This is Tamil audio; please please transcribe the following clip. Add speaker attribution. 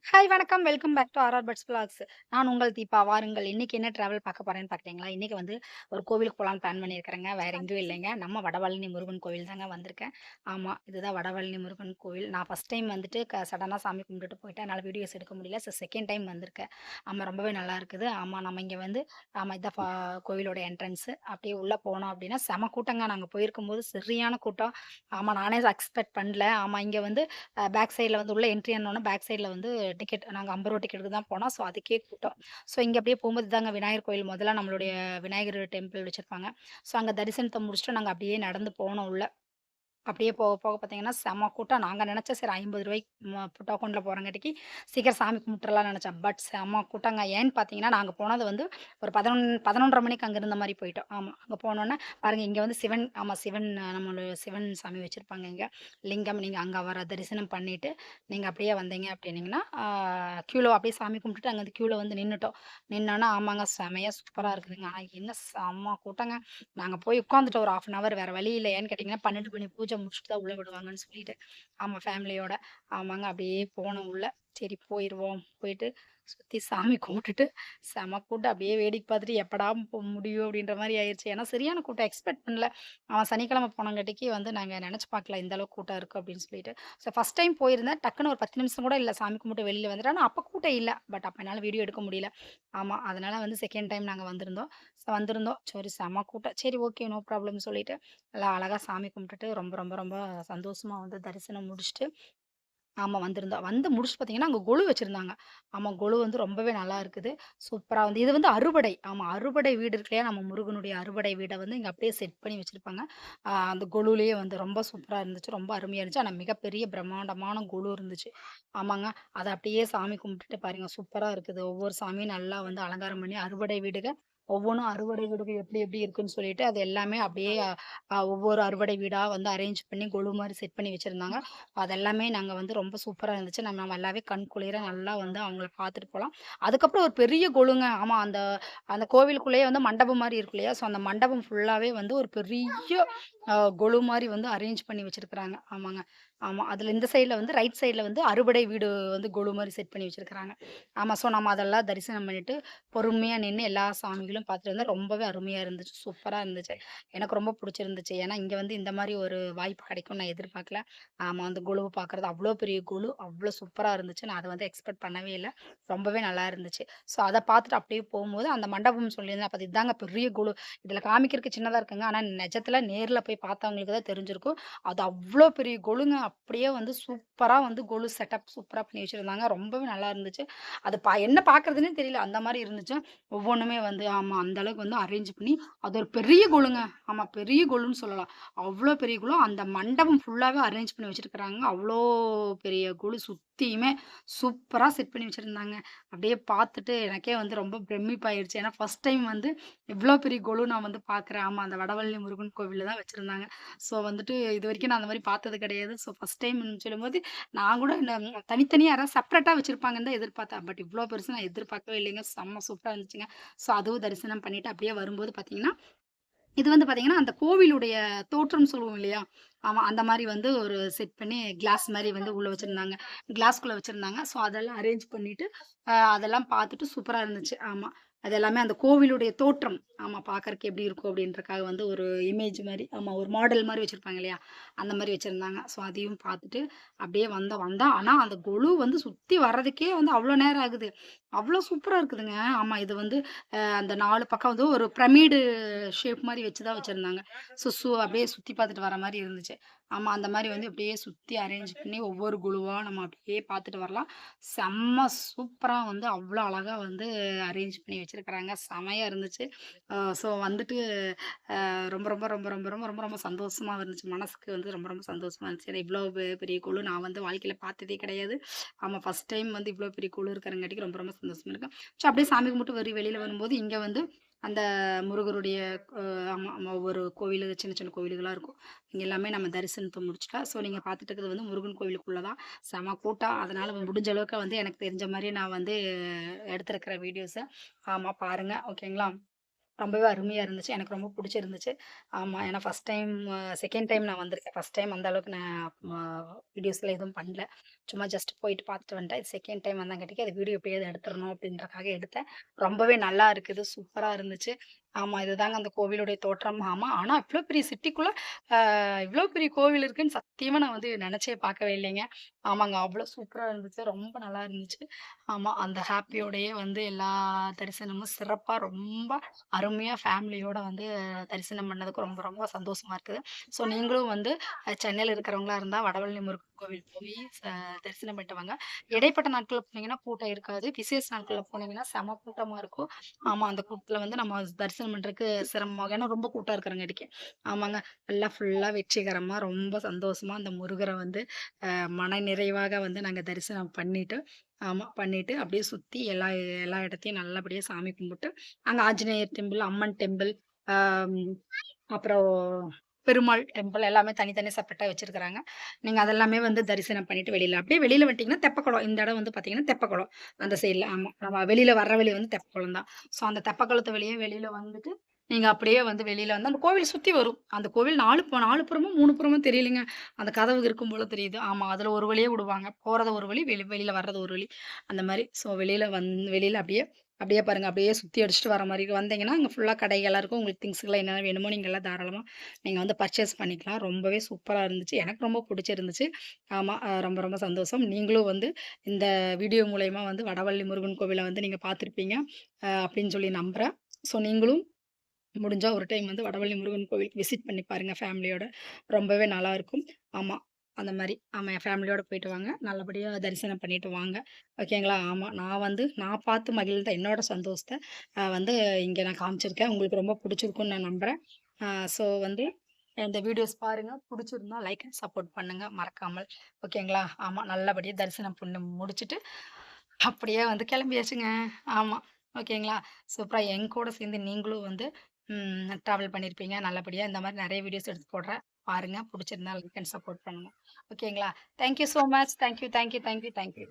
Speaker 1: ஹாய் வணக்கம். Welcome back to RR buds vlogs. நான் உங்கள் தீபா. வாருங்கள். இன்னைக்கு என்ன டிராவல் பார்க்க போறேன்னு பார்க்குறீங்களா? இன்னைக்கு வந்து ஒரு கோவிலுக்கு போலான்னு பிளான் பண்ணியிருக்கிறேங்க. வேற எங்கேயும் இல்லைங்க. நம்ம வடபழனி முருகன் கோவில் தாங்க வந்திருக்கேன். ஆமா, இதுதான் வடபழனி முருகன் கோவில். நான் ஃபர்ஸ்ட் டைம் வந்துட்டு சடனா சாமி கும்பிட்டுட்டு போயிட்டேன். என்னால வீடியோஸ் எடுக்க முடியல. செகண்ட் டைம் வந்திருக்கேன். ஆமா, ரொம்பவே நல்லா இருக்குது. ஆமா, நம்ம இங்க வந்து ஆமா இதான் கோவிலோட என்ட்ரன்ஸ். அப்படியே உள்ள போனோம் அப்படின்னா செம கூட்டங்க. நாங்க போயிருக்கும்போது சரியான கூட்டம். ஆமா, நானே எக்ஸ்பெக்ட் பண்ணல. ஆமா, இங்க வந்து பேக் சைட்ல வந்து உள்ள என்ட்ரி ஆனோனே பேக் சைட்ல வந்து டிக்கெட் நாங்க ரூ. 50 டிக்கெட்டுக்கு தான் போனோம். ஸோ அதுக்கே கூட்டம். ஸோ இங்க அப்படியே போம்போது இதாங்க விநாயகர் கோயில். முதல்ல நம்மளுடைய விநாயகர் டெம்பிள் வச்சிருப்பாங்க. ஸோ அங்க தரிசனத்த முடிச்சுட்டு நாங்க அப்படியே நடந்து போனோம் உள்ள. அப்படியே போக போக பார்த்தீங்கன்னா, செம கூட்டம். நாங்க நெனச்சோம் சரி ரூ. 50 டோக்கன்ல போறங்காட்டிக்கு சீக்கிரம் சாமி கும்பிட்டுறலாம்னு நெனச்சேன். பட் செம கூட்டங்க. ஏன்னு பார்த்தீங்கன்னா, நாங்க போனது வந்து ஒரு 11:30 மணிக்கு அங்க இருந்த மாரி போயிட்டோம். ஆமா. அங்க போனோனே பாருங்க இங்க வந்து சிவன் சிவன் நம்மளோட சிவன் சாமி வச்சிருப்பாங்க இங்க. லிங்கம். நீங்க அங்க அவர தரிசனம் பண்ணிட்டு, நீங்க அப்படியே வந்தீங்க அப்படின்னீங்கன்னா, கியூல அப்படியே சாமி கும்பிட்டுட்டு அங்க வந்து கியூல வந்து நின்னுட்டோம். நின்னோனே ஆமாங்க செமையா சூப்பரா இருக்குதுங்க. ஆனா என்ன செம்ம கூட்டங்க. நாங்க போய் உட்காந்துட்டோம் ஒரு 1/2 ஹவர் வேற வழி இல்ல. ஏன்னு கேட்டீங்கன்னா, 12 மணி பூஜை முடிச்சுட்டு தான் உள்ள விடுவாங்கன்னு சொல்லிட்டு. ஆமா ஃபேமிலியோட. ஆமாங்க அப்படியே போனோம் உள்ள. சரி போயிருவோம். போயிட்டு சுத்தி சாமி கும்பிட்டுட்டு, செம கூட்டம் அப்படியே வேடிக்கை பார்த்துட்டு எப்படா முடியும் அப்படின்ற மாரி ஆயிருச்சு. ஏன்னா சரியான கூட்டம் எக்ஸ்பெக்ட் பண்ணல. சனிக்கிழமை போனங்காட்டிக்கு வந்து நாங்க நெனச்சு பார்க்கல இந்த அளவுக்கு கூட்டம் இருக்கும் அப்படின்னு சொல்லிட்டு. ஃபர்ஸ்ட் டைம் போயிருந்தேன். டக்குனு ஒரு 10 நிமிஷம் கூட இல்ல சாமி கும்பிட்டு வெளில வந்துட்டேன். ஆனா அப்ப கூட்டம் இல்ல. பட் அப்ப என்னால வீடியோ எடுக்க முடியல. ஆமா. அதனால வந்து செகண்ட் டைம் நாங்க வந்திருந்தோம். சரி செம கூட்டம். சரி ஓகே நோ ப்ராப்ளம்னு சொல்லிட்டு, நல்லா அழகா சாமி கும்பிட்டுட்டு ரொம்ப ரொம்ப ரொம்ப சந்தோஷமா வந்து தரிசனம் முடிச்சுட்டு, ஆமா வந்திருந்தோம். வந்து முடிச்சுட்டு பார்த்தீங்கன்னா, அங்க கொலு வச்சிருந்தாங்க. ஆமா கொலு வந்து ரொம்பவே நல்லா இருக்குது. சூப்பரா வந்து இது வந்து அறுபடை. ஆமா அறுபடை வீடு இருக்கு இல்லையா? நம்ம முருகனுடைய அறுபடை வீட வந்து இங்க அப்படியே செட் பண்ணி வச்சிருப்பாங்க. அந்த கொலுலயே வந்து ரொம்ப சூப்பரா இருந்துச்சு. ரொம்ப அருமையா இருந்துச்சு. ஆனா மிகப்பெரிய பிரம்மாண்டமான கொலு இருந்துச்சு. ஆமாங்க. அத அப்படியே சாமி கும்பிட்டுட்டு பாருங்க சூப்பரா இருக்குது. ஒவ்வொரு சாமியும் நல்லா வந்து அலங்காரம் பண்ணி அறுபடை வீடுக ஒவ்வொன்னும் அறுபடை வீடுகள் எப்படி எப்படி இருக்குன்னு சொல்லிட்டு, அது எல்லாமே அப்படியே ஒவ்வொரு அறுபடை வீடா வந்து அரேஞ்ச் பண்ணி கொலு மாரி செட் பண்ணி வச்சிருந்தாங்க. அதெல்லாமே நாங்க வந்து ரொம்ப சூப்பரா இருந்துச்சு. நம்ம நல்லாவே கண் குளிர நல்லா வந்து அவங்கள பார்த்துட்டு போலாம். அதுக்கப்புறம் ஒரு பெரிய கொலுங்க. ஆமா அந்த அந்த கோவிலுக்குள்ளேயே வந்து மண்டபம் மாரி இருக்கும் இல்லையா? ஸோ அந்த மண்டபம் ஃபுல்லாவே வந்து ஒரு பெரிய கொலு மாரி வந்து அரேஞ்ச் பண்ணி வச்சிருக்கிறாங்க. ஆமாங்க. ஆமா. அதுல இந்த சைட்ல வந்து ரைட் சைட்ல வந்து அறுபடை வீடு வந்து கொலு மாரி செட் பண்ணி வச்சிருக்கிறாங்க. ஆமா. ஸோ நம்ம அதெல்லாம் தரிசனம் பண்ணிட்டு, பொறுமையா நின்னு எல்லா சாமிகளும் பார்த்துட்டு வந்தா ரொம்பவே அருமையா இருந்துச்சு. சூப்பரா இருந்துச்சு. எனக்கு ரொம்ப புடிச்சிருந்துச்சு. ஏன்னா, இங்க வந்து இந்த மாரி ஒரு வாய்ப்பு கிடைக்கும்னு நான் எதிர்பார்க்கல. ஆமா. அந்த கொலுவ பார்க்குறது அவ்ளோ பெரிய கொலு. அவ்ளோ சூப்பரா இருந்துச்சு. நான் அத வந்து எக்ஸ்பெக்ட் பண்ணவே இல்ல. ரொம்பவே நல்லா இருந்துச்சு. ஸோ அத பார்த்துட்டு அப்படியே போம்போது, அந்த மண்டபம் சொல்லியிருந்தேன். அப்ப இதாங்க பெரிய கொலு. இதுல காமிக்கிறதுக்கு சின்னதா இருக்குங்க. ஆனா நெஜத்துல நேர்ல போய் பார்த்தவங்களுக்கு தான் தெரிஞ்சிருக்கும். அது அவ்ளோ பெரிய கொலுங்க. அப்படியே வந்து சூப்பரா வந்து கொலு செட்டப் சூப்பரா பண்ணி வச்சிருந்தாங்க. ரொம்பவே நல்லா இருந்துச்சு. அது என்ன பார்க்குறதுன்னே தெரியல. அந்த மாரி இருந்துச்சு. ஒவ்வொன்னுமே வந்து ஆமா அந்த அளவுக்கு வந்து அரேஞ்ச் பண்ணி, அது ஒரு பெரிய கொலுங்க. ஆமா பெரிய கொலுன்னு சொல்லலாம். அவ்ளோ பெரிய குழு. அந்த மண்டபம் ஃபுல்லாவே அரேஞ்ச் பண்ணி வச்சிருக்கிறாங்க. அவ்ளோ பெரிய குழு சுத்தியுமே சூப்பரா செட் பண்ணி வச்சிருந்தாங்க. அப்படியே பார்த்துட்டு எனக்கே வந்து ரொம்ப பிரமிப்பாயிருச்சு. ஏன்னா ஃபர்ஸ்ட் டைம் வந்து இவ்ளோ பெரிய கொலு நான் வந்து பார்க்குறேன். ஆமா அந்த வடவள்ளி முருகன் கோவில்ல தான் வச்சிருந்தாங்க. ஸோ வந்துட்டு இதுவரைக்கும் நான் அந்த மாரி பார்த்தது கிடையாது. ஸோ ஃபர்ஸ்ட் டைம்ன்னு சொல்லும்போது, நான் கூட இந்த தனித்தனியா யாராவது செப்பரேட்டா வச்சிருப்பாங்கன்னு தான் எதிர்பார்த்தேன். பட் இவ்ளோ பெருசு நான் எதிர்பார்க்கவே இல்லைங்க. செம்ம சூப்பரா இருந்துச்சுங்க. ஸோ அதுவும் தரிசனம் பண்ணிட்டு அப்படியே வரும்போது பார்த்தீங்கன்னா இது வந்து பார்த்தீங்கன்னா, அந்த கோவிலுடைய தோற்றம் சொல்லுவோம் இல்லையா? ஆமா. அந்த மாரி வந்து ஒரு செட் பண்ணி கிளாஸ் மாரி வந்து உள்ள வச்சிருந்தாங்க. கிளாஸ்க்குள்ள வச்சிருந்தாங்க. ஸோ, அதெல்லாம் அரேஞ்ச் பண்ணிட்டு, அதெல்லாம் பார்த்துட்டு சூப்பரா இருந்துச்சு. ஆமா. அது எல்லாமே அந்த கோவிலுடைய தோற்றம். ஆமா. பார்க்கறக்கு எப்படி இருக்கும் அப்படின்றக்காக வந்து ஒரு இமேஜ் மாரி, ஆமா ஒரு மாடல் மாரி வச்சிருப்பாங்க இல்லையா? அந்த மாரி வச்சிருந்தாங்க. ஸோ, அதையும் பார்த்துட்டு அப்படியே வந்தோம். ஆனா, அந்த கொலு வந்து சுத்தி வர்றதுக்கே வந்து அவ்ளோ நேரம் ஆகுது. அவ்ளோ சூப்பரா இருக்குதுங்க. ஆமா. இது வந்து அந்த 4 பக்கம் வந்து ஒரு பிரமிடு ஷேப் மாரி வச்சு தான் வச்சிருந்தாங்க. அப்படியே சுத்தி பார்த்துட்டு வர மாரி இருந்துச்சு. ஆமா, அந்த மாரி வந்து அப்படியே சுத்தி அரேஞ்ச் பண்ணி ஒவ்வொரு குழுவா நம்ம அப்படியே பார்த்துட்டு வரலாம். செம்ம சூப்பரா வந்து அவ்ளோ அழகா வந்து அரேஞ்ச் பண்ணி வச்சிருக்கிறாங்க. செமையா இருந்துச்சு. ஸோ வந்துட்டு ரொம்ப ரொம்ப ரொம்ப ரொம்ப ரொம்ப ரொம்ப ரொம்ப சந்தோஷமா இருந்துச்சு. மனசுக்கு வந்து ரொம்ப ரொம்ப சந்தோஷமா இருந்துச்சு. ஏன்னா இவ்ளோ பெரிய குழு நான் வந்து வாழ்க்கையில பார்த்ததே கிடையாது. ஆமா ஃபர்ஸ்ட் டைம் வந்து இவ்ளோ பெரிய குழு இருக்கிறங்காட்டிக்கு ரொம்ப ரொம்ப சந்தோஷமா இருக்கு. அப்படியே சாமி கும்பிட்டு வெளியில வரும்போது, இங்க வந்து அந்த முருகருடைய அ ஆமா, ஆமா ஒவ்வொரு கோவிலு சின்ன சின்ன கோவிலுகளா இருக்கும். இங்க எல்லாமே நம்ம தரிசனத்த முடிச்சுட்டா. ஸோ நீங்க பார்த்துட்டு இருக்கிறது வந்து முருகன் கோவிலுக்குள்ள தான். செம கூட்டம். அதனால முடிஞ்ச அளவுக்கு வந்து எனக்கு தெரிஞ்ச மாரி நான் வந்து எடுத்திருக்கிறேன் வீடியோஸ. ஆமா பாருங்க. ஓகேங்களா? ரொம்பவே அருமையா இருந்துச்சு. எனக்கு ரொம்ப புடிச்சிருந்துச்சு. ஆமா. ஏன்னா ஃபர்ஸ்ட் டைம் செகண்ட் டைம் நான் வந்திருக்கேன். ஃபர்ஸ்ட் டைம் அந்த அளவுக்கு நான் வீடியோஸ்லாம் எதுவும் பண்ணல. சும்மா ஜஸ்ட் போயிட்டு பார்த்துட்டு வந்துட்டேன். இது செகண்ட் டைம் வந்தங்காட்டிக்கு அது வீடியோ எப்படியாவது எடுத்துறணும் அப்படின்றக்காக எடுத்தேன். ரொம்பவே நல்லா இருக்குது. சூப்பரா இருந்துச்சு. ஆமா, இதுதாங்க அந்த கோவிலுடைய தோற்றம். ஆமா, ஆனா இவ்ளோ பெரிய சிட்டிக்குள்ள இவ்ளோ பெரிய கோவில் இருக்குன்னு சத்தியமா நான் வந்து நெனச்சே பார்க்கவே இல்லைங்க. ஆமாங்க, அவ்ளோ சூப்பரா இருந்துச்சு. ரொம்ப நல்லா இருந்துச்சு. ஆமா, அந்த ஹேப்பியோடயே வந்து எல்லா தரிசனமும் சிறப்பா ரொம்ப அருமையா ஃபேமிலியோட வந்து தரிசனம் பண்ணதுக்கு ரொம்ப ரொம்ப சந்தோஷமா இருக்குது. ஸோ நீங்களும் வந்து சென்னையில இருக்கிறவங்களா இருந்தா வடவள்ளி முருகன் கோவில் போய் தரிசனம் பண்ணிட்டு வாங்க. இடைப்பட்ட நாட்கள்ல போனீங்கன்னா கூட்டம் இருக்காது. விசேஷ நாட்கள்ல போனீங்கன்னா செம கூட்டமா இருக்கும். ஆமா, அந்த கூட்டத்துல வந்து நம்ம தரிசனம் பண்றதுக்கு சிரமமாகும். ஏன்னா ரொம்ப கூட்டம் இருக்கிறங்காட்டிக்கு. ஆமாங்க, நல்லா ஃபுல்லா வெற்றிகரமா ரொம்ப சந்தோஷமா அந்த முருகர வந்து மன நிறைவாக வந்து நாங்க தரிசனம் பண்ணிட்டு, ஆமா பண்ணிட்டு அப்படியே சுத்தி எல்லா எல்லா இடத்தையும் நல்லபடியா சாமி கும்பிட்டு, அங்க ஆஞ்சநேயர் டெம்பிள், அம்மன் டெம்பிள், ஆம் அப்புறம் பெருமாள் டெம்பிள் எல்லாமே தனித்தனி செப்பரேட்டா வச்சிருக்கிறாங்க. நீங்க அதெல்லாமே வந்து தரிசனம் பண்ணிட்டு வெளியில அப்படியே வெளியில வந்துட்டீங்கன்னா தெப்பக்குளம். இந்த இடம் வந்து பார்த்தீங்கன்னா தெப்பக்குளம். அந்த சைட்ல ஆமா. நம்ம வெளியில வர்ற வழி வந்து தெப்பக்குளம் தான். ஸோ அந்த தெப்பக்குளத்து வழியே வெளியில வந்துட்டு, நீங்க அப்படியே வந்து வெளியில வந்து அந்த கோவில் சுத்தி வரும். அந்த கோவில் 4 புறமும் 3 புறமும் தெரியலைங்க. அந்த கதவு இருக்கும் போல தெரியுது. ஆமா, அதுல ஒரு வழியா விடுவாங்க. போறது ஒரு வழி, வெளியில வர்றது ஒரு வழி. அந்த மாரி. ஸோ வெளியில அப்படியே அப்படியே பாருங்க. அப்படியே சுத்தி அடிச்சுட்டு வர மாரி வந்தீங்கன்னா, அங்க ஃபுல்லா கடைகளா இருக்கும். உங்களுக்கு திங்ஸ்லாம் என்ன வேணுமோ நீங்க எல்லாம் தாராளமா நீங்க வந்து பர்ச்சேஸ் பண்ணிக்கலாம். ரொம்பவே சூப்பரா இருந்துச்சு. எனக்கு ரொம்ப புடிச்சிருந்துச்சு. ஆமா, ரொம்ப ரொம்ப சந்தோஷம். நீங்களும் வந்து இந்த வீடியோ மூலியமா வந்து வடவள்ளி முருகன் கோவில வந்து நீங்க பார்த்துருப்பீங்க. அப்படின்னு சொல்லி நம்புறேன். ஸோ நீங்களும் முடிஞ்சா ஒரு டைம் வந்து வடவள்ளி முருகன் கோவிலுக்கு விசிட் பண்ணி பாருங்க ஃபேமிலியோட. ரொம்பவே நல்லாருக்கும். ஆமா. அந்த மாரி. ஆமா, என் ஃபேமிலியோட போயிட்டு வாங்க. நல்லபடியா தரிசனம் பண்ணிட்டு வாங்க. ஓகேங்களா? ஆமா. நான் பார்த்து மகிழ்ந்த என்னோட சந்தோஷத்த வந்து இங்க நான் காமிச்சிருக்கேன். உங்களுக்கு ரொம்ப புடிச்சிருக்கும்னு நான் நம்புறேன். அ ஸோ வந்து இந்த வீடியோஸ் பாருங்க. புடிச்சிருந்தா லைக் அண்ட் சப்போர்ட் பண்ணுங்க மறக்காமல். ஓகேங்களா? ஆமா. நல்லபடியா தரிசனம் பண்ணி முடிச்சுட்டு, அப்படியே வந்து கிளம்பியாச்சுங்க. ஆமா. ஓகேங்களா? சூப்பரா என் கூட சேர்ந்து நீங்களும் வந்து ட்ராவல் பண்ணியிருப்பீங்க. நல்லபடியா இந்த மாரி நெறைய வீடியோஸ் எடுத்து போடுறேன். பாருங்க. புடிச்சிருந்தா லைக் அண்ட் சப்போர்ட் பண்ணுங்க. ஓகேங்களா? Thank you so much. Thank you, thank you, thank you, thank you.